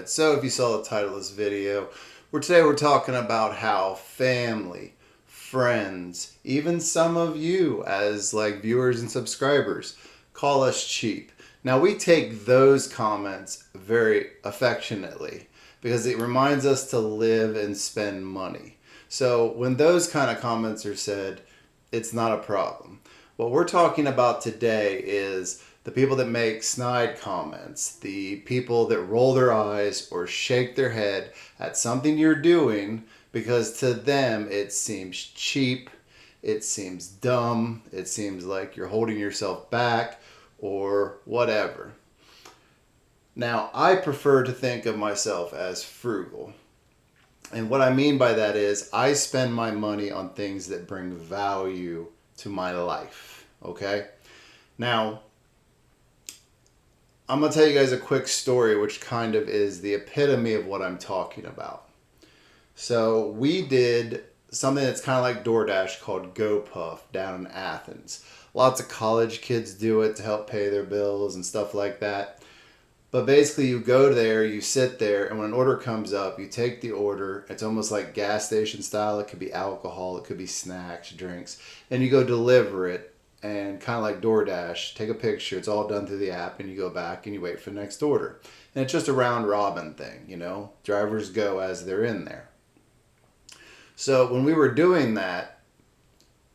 Alright, so if you saw the title of this video, today we're talking about how family, friends, even some of you as like viewers and subscribers call us cheap. Now we take those comments very affectionately because it reminds us to live and spend money. So when those kind of comments are said, it's not a problem. What we're talking about today is the people that make snide comments, the people that roll their eyes or shake their head at something you're doing because to them it seems cheap, it seems dumb, it seems like you're holding yourself back or whatever. Now, I prefer to think of myself as frugal. And what I mean by that is I spend my money on things that bring value to my life, okay? Now, I'm going to tell you guys a quick story which kind of is the epitome of what I'm talking about. So we did something that's kind of like DoorDash called GoPuff down in Athens. Lots of college kids do it to help pay their bills and stuff like that. But basically you go there, you sit there, and when an order comes up, you take the order. It's almost like gas station style. It could be alcohol, it could be snacks, drinks, and you go deliver it. And kind of like DoorDash, take a picture. It's all done through the app, and you go back and you wait for the next order. And it's just a round robin thing, you know. Drivers go as they're in there. So when we were doing that,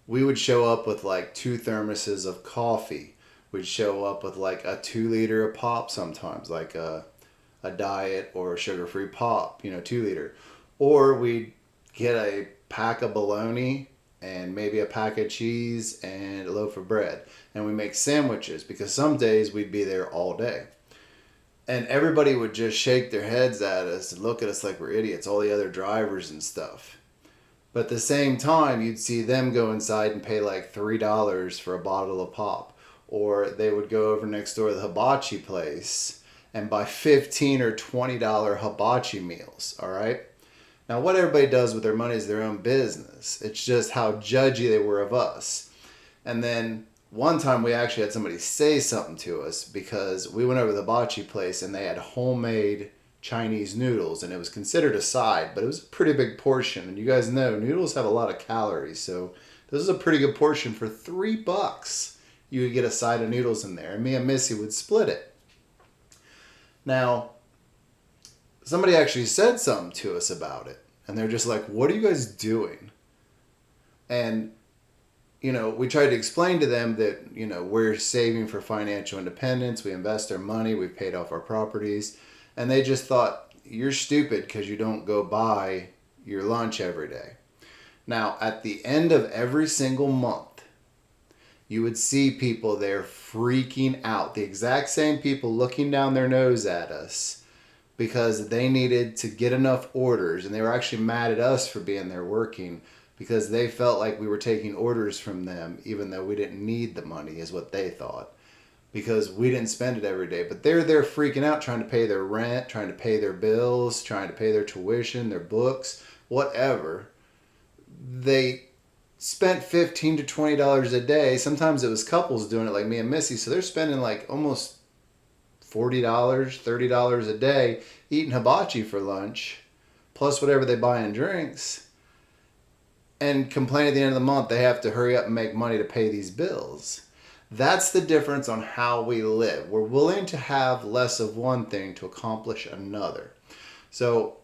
we would show up with like 2 thermoses of coffee. We'd show up with like a 2-liter of pop sometimes, like a diet or a sugar-free pop, 2-liter. Or we'd get a pack of bologna and maybe a pack of cheese and a loaf of bread. And we make sandwiches because some days we'd be there all day. And everybody would just shake their heads at us and look at us like we're idiots, all the other drivers and stuff. But at the same time, you'd see them go inside and pay like $3 for a bottle of pop. Or they would go over next door to the hibachi place and buy $15 or $20 hibachi meals, all right? Now, what everybody does with their money is their own business. It's just how judgy they were of us. And then one time we actually had somebody say something to us because we went over to the hibachi place and they had homemade Chinese noodles, and it was considered a side, but it was a pretty big portion. And you guys know noodles have a lot of calories, so this is a pretty good portion for $3. You would get a side of noodles in there, and me and Missy would split it. Now, somebody actually said something to us about it. And they're just like, what are you guys doing? And, we tried to explain to them that, we're saving for financial independence. We invest our money. We've paid off our properties. And they just thought, you're stupid because you don't go buy your lunch every day. Now, at the end of every single month, you would see people there freaking out. The exact same people looking down their nose at us because they needed to get enough orders, and they were actually mad at us for being there working because they felt like we were taking orders from them even though we didn't need the money is what they thought because we didn't spend it every day. But they're there freaking out trying to pay their rent, trying to pay their bills, trying to pay their tuition, their books, whatever. They spent $15 to $20 a day. Sometimes it was couples doing it like me and Missy, so they're spending like almost $40, $30 a day eating hibachi for lunch, plus whatever they buy in drinks, and complain at the end of the month they have to hurry up and make money to pay these bills. That's the difference on how we live. We're willing to have less of one thing to accomplish another. So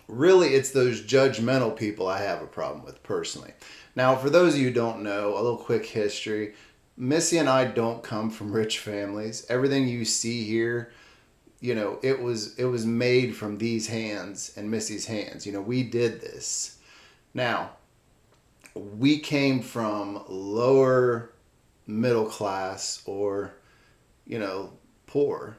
really, it's those judgmental people I have a problem with personally. Now, for those of you who don't know, a little quick history. Missy and I don't come from rich families. Everything you see here, it was made from these hands and Missy's hands. We did this. Now, we came from lower middle class or, poor.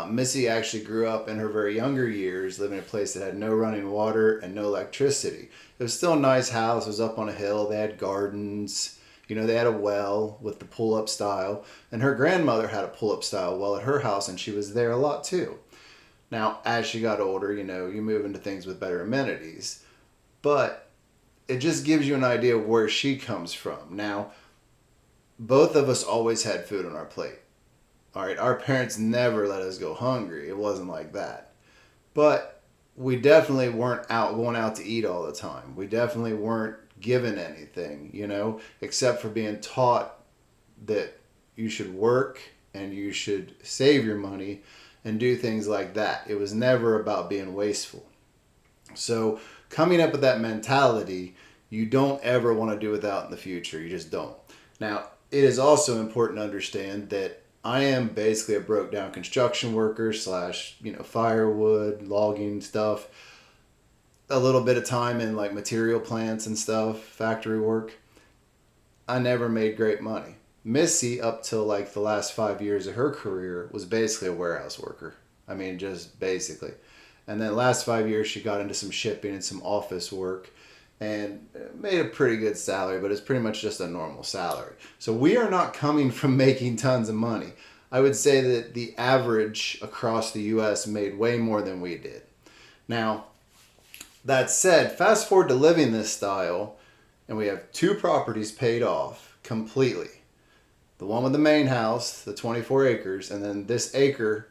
Missy actually grew up in her very younger years living in a place that had no running water and no electricity. It was still a nice house. It was up on a hill. They had gardens. They had a well with the pull-up style. And her grandmother had a pull-up style well at her house, and she was there a lot too. Now, as she got older, you move into things with better amenities. But it just gives you an idea of where she comes from. Now, both of us always had food on our plate. All right, our parents never let us go hungry. It wasn't like that. But we definitely weren't going out to eat all the time. We definitely weren't given anything, except for being taught that you should work and you should save your money and do things like that. It was never about being wasteful. So coming up with that mentality, you don't ever want to do without in the future. You just don't. Now, it is also important to understand that I am basically a broke down construction worker slash, firewood, logging stuff. A little bit of time in like material plants and stuff, factory work. I never made great money. Missy, up till like the last 5 years of her career, was basically a warehouse worker. I mean, just basically. And then last 5 years, she got into some shipping and some office work and made a pretty good salary, but it's pretty much just a normal salary. So we are not coming from making tons of money. I would say that the average across the U.S. made way more than we did. Now, that said, fast forward to living this style, and we have 2 properties paid off completely. The one with the main house, the 24 acres, and then this acre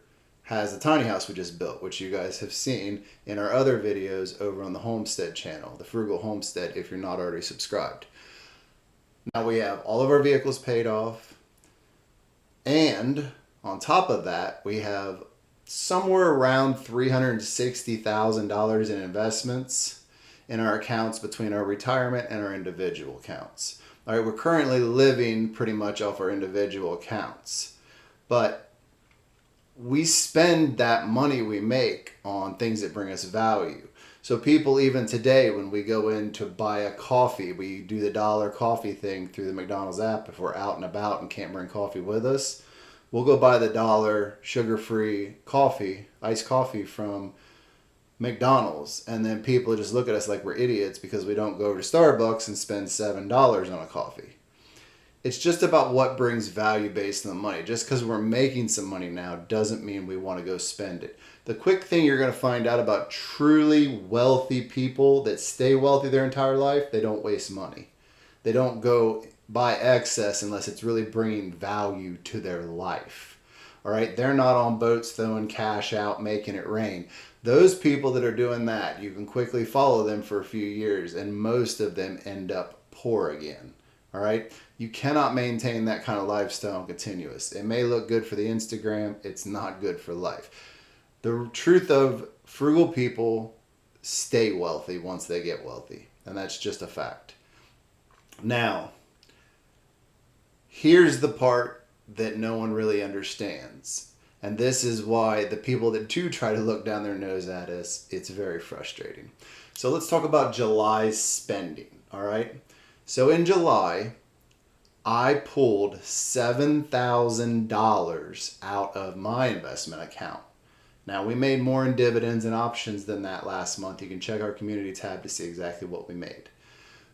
has a tiny house we just built, which you guys have seen in our other videos over on the Homestead channel, the Frugal Homestead, if you're not already subscribed. Now we have all of our vehicles paid off, and on top of that, we have somewhere around $360,000 in investments in our accounts between our retirement and our individual accounts. All right, we're currently living pretty much off our individual accounts, but we spend that money we make on things that bring us value. So people, even today, when we go in to buy a coffee, we do the dollar coffee thing through the McDonald's app. If we're out and about and can't bring coffee with us, we'll go buy the dollar sugar-free coffee, iced coffee from McDonald's. And then people just look at us like we're idiots because we don't go over to Starbucks and spend $7 on a coffee. It's just about what brings value based on the money. Just because we're making some money now doesn't mean we want to go spend it. The quick thing you're going to find out about truly wealthy people that stay wealthy their entire life, they don't waste money. They don't go buy excess unless it's really bringing value to their life. All right? They're not on boats throwing cash out, making it rain. Those people that are doing that, you can quickly follow them for a few years, and most of them end up poor again. All right? You cannot maintain that kind of lifestyle continuous. It may look good for the Instagram. It's not good for life. The truth of frugal people stay wealthy once they get wealthy. And that's just a fact. Now, here's the part that no one really understands. And this is why the people that do try to look down their nose at us, it's very frustrating. So let's talk about July's spending. All right? So in July, I pulled $7,000 out of my investment account. Now, we made more in dividends and options than that last month. You can check our community tab to see exactly what we made.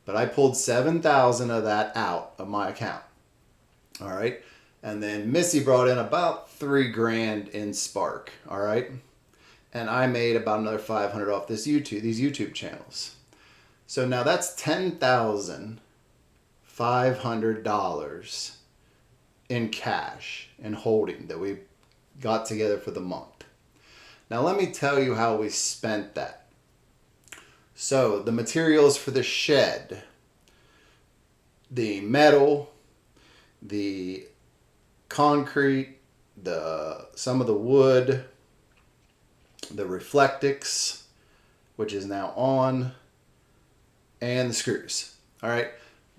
But I pulled $7,000 of that out of my account. All right? And then Missy brought in about $3,000 in Spark. All right? And I made about another $500 off these YouTube channels. So now that's $10,500 in cash and holding that we got together for the month. Now let me tell you how we spent that. So the materials for the shed, the metal, the concrete, some of the wood, the Reflectix, which is now on, and the screws. All right.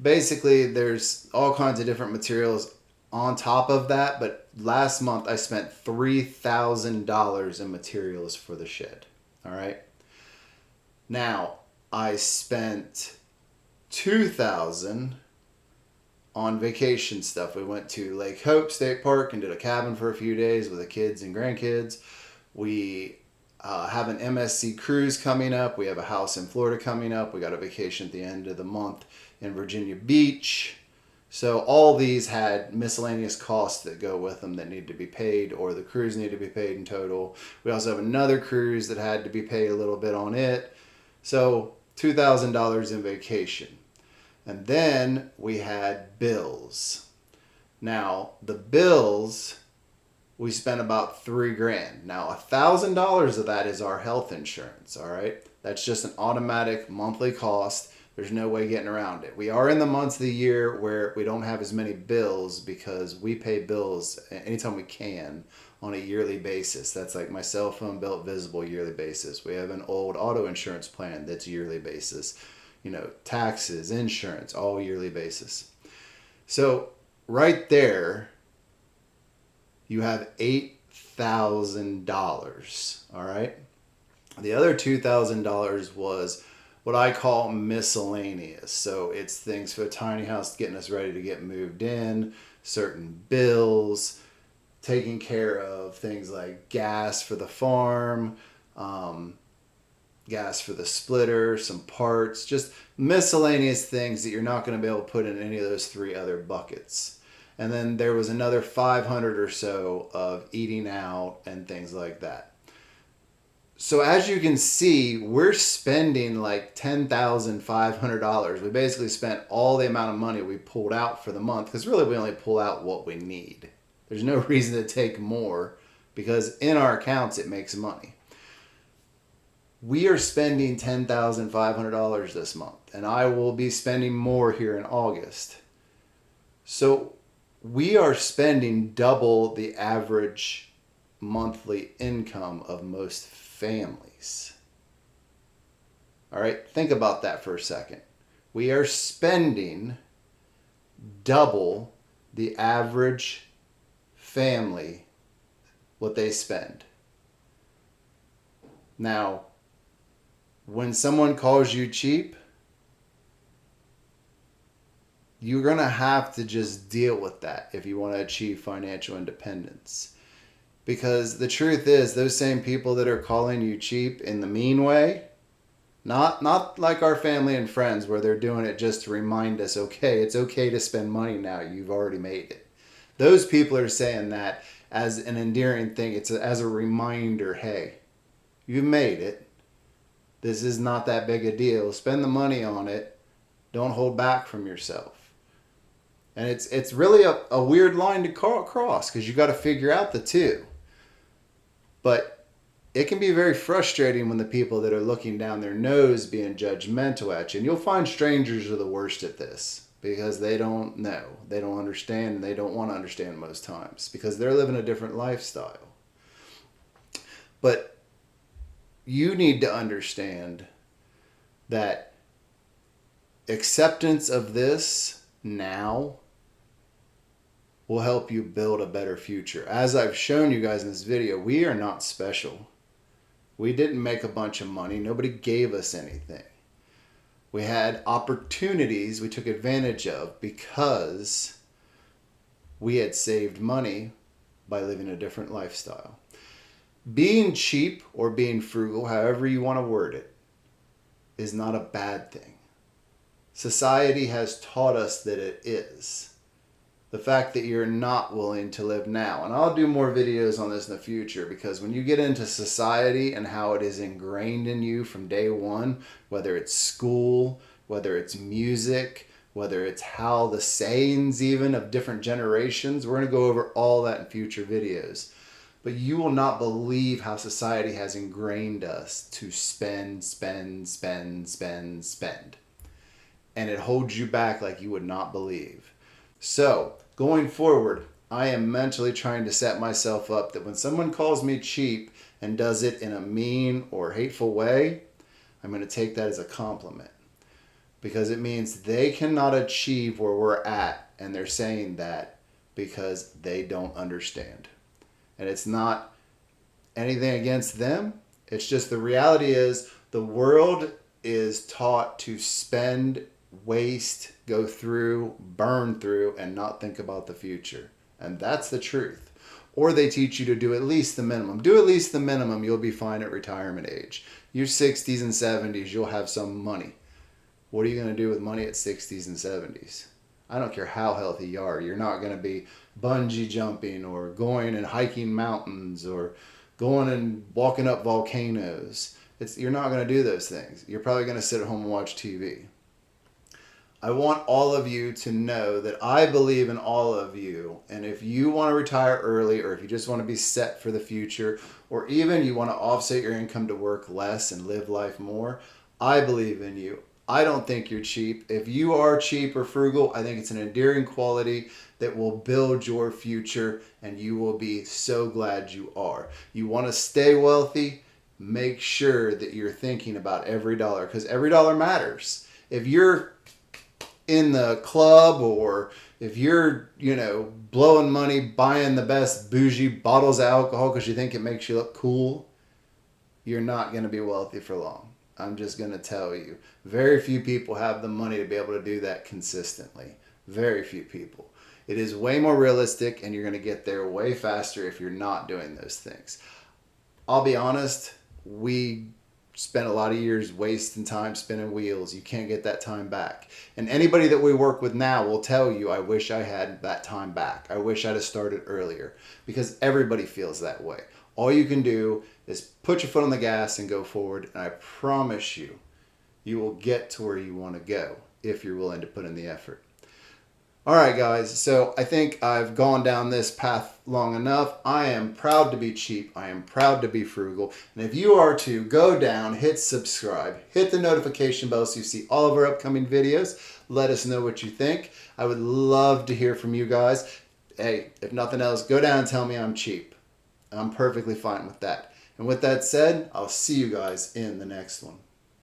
Basically, there's all kinds of different materials on top of that, but last month I spent $3,000 in materials for the shed. All right. Now, I spent $2,000 on vacation stuff. We went to Lake Hope State Park and did a cabin for a few days with the kids and grandkids. We have an MSC cruise coming up. We have a house in Florida coming up. We got a vacation at the end of the month in Virginia Beach. So all these had miscellaneous costs that go with them that need to be paid, or the cruise need to be paid in total. We also have another cruise that had to be paid a little bit on it. So $2,000 in vacation. And then we had bills. Now, the bills we spent about $3,000. Now, $1,000 of that is our health insurance. All right. That's just an automatic monthly cost. There's no way getting around it. We are in the months of the year where we don't have as many bills because we pay bills anytime we can on a yearly basis. That's like my cell phone bill, visible yearly basis. We have an old auto insurance plan that's yearly basis. Taxes, insurance, all yearly basis. So right there, you have $8,000. All right. The other $2,000 was what I call miscellaneous. So it's things for a tiny house, getting us ready to get moved in, certain bills, taking care of things like gas for the farm, gas for the splitter, some parts, just miscellaneous things that you're not going to be able to put in any of those three other buckets. And then there was another 500 or so of eating out and things like that. So as you can see, we're spending like $10,500. We basically spent all the amount of money we pulled out for the month, because really we only pull out what we need. There's no reason to take more because in our accounts it makes money. We are spending $10,500 this month, and I will be spending more here in August. So we are spending double the average monthly income of most families. All right, think about that for a second. We are spending double the average family what they spend. Now, when someone calls you cheap, you're going to have to just deal with that if you want to achieve financial independence. Because the truth is, those same people that are calling you cheap in the mean way, not like our family and friends where they're doing it just to remind us, okay, it's okay to spend money now, you've already made it. Those people are saying that as an endearing thing. It's as a reminder, hey, you've made it. This is not that big a deal. Spend the money on it. Don't hold back from yourself. And it's really a weird line to cross because you got to figure out the two. But it can be very frustrating when the people that are looking down their nose being judgmental at you. And you'll find strangers are the worst at this because they don't know. They don't understand, and they don't want to understand most times because they're living a different lifestyle. But you need to understand that acceptance of this now will help you build a better future. As I've shown you guys in this video, we are not special. We didn't make a bunch of money. Nobody gave us anything. We had opportunities we took advantage of because we had saved money by living a different lifestyle. Being cheap or being frugal, however you want to word it, is not a bad thing. Society has taught us that it is. The fact that you're not willing to live now. And I'll do more videos on this in the future because when you get into society and how it is ingrained in you from day one, whether it's school, whether it's music, whether it's how the sayings even of different generations, we're going to go over all that in future videos. But you will not believe how society has ingrained us to spend, spend, spend, spend, spend. And it holds you back like you would not believe. So, going forward, I am mentally trying to set myself up that when someone calls me cheap and does it in a mean or hateful way, I'm going to take that as a compliment. Because it means they cannot achieve where we're at, and they're saying that because they don't understand. And it's not anything against them. It's just the reality is the world is taught to spend, waste, go through, burn through, and not think about the future. And that's the truth. Or they teach you to do at least the minimum. Do at least the minimum, you'll be fine at retirement age. Your 60s and 70s, you'll have some money. What are you going to do with money at 60s and 70s? I don't care how healthy you are. You're not going to be bungee jumping or going and hiking mountains or going and walking up volcanoes. You're not going to do those things. You're probably going to sit at home and watch TV. I want all of you to know that I believe in all of you. And if you want to retire early, or if you just want to be set for the future, or even you want to offset your income to work less and live life more, I believe in you. I don't think you're cheap. If you are cheap or frugal, I think it's an endearing quality that will build your future, and you will be so glad you are. You want to stay wealthy, make sure that you're thinking about every dollar, because every dollar matters. If you're in the club, or if you're, blowing money buying the best bougie bottles of alcohol because you think it makes you look cool, you're not going to be wealthy for long. I'm just going to tell you. Very few people have the money to be able to do that consistently. Very few people. It is way more realistic, and you're going to get there way faster if you're not doing those things. I'll be honest, we spent a lot of years wasting time spinning wheels. You can't get that time back. And anybody that we work with now will tell you, I wish I had that time back. I wish I'd have started earlier, because everybody feels that way. All you can do is put your foot on the gas and go forward. And I promise you, you will get to where you want to go if you're willing to put in the effort. All right, guys. So I think I've gone down this path long enough. I am proud to be cheap. I am proud to be frugal. And if you are too, go down, hit subscribe, hit the notification bell so you see all of our upcoming videos. Let us know what you think. I would love to hear from you guys. Hey, if nothing else, go down and tell me I'm cheap. I'm perfectly fine with that. And with that said, I'll see you guys in the next one.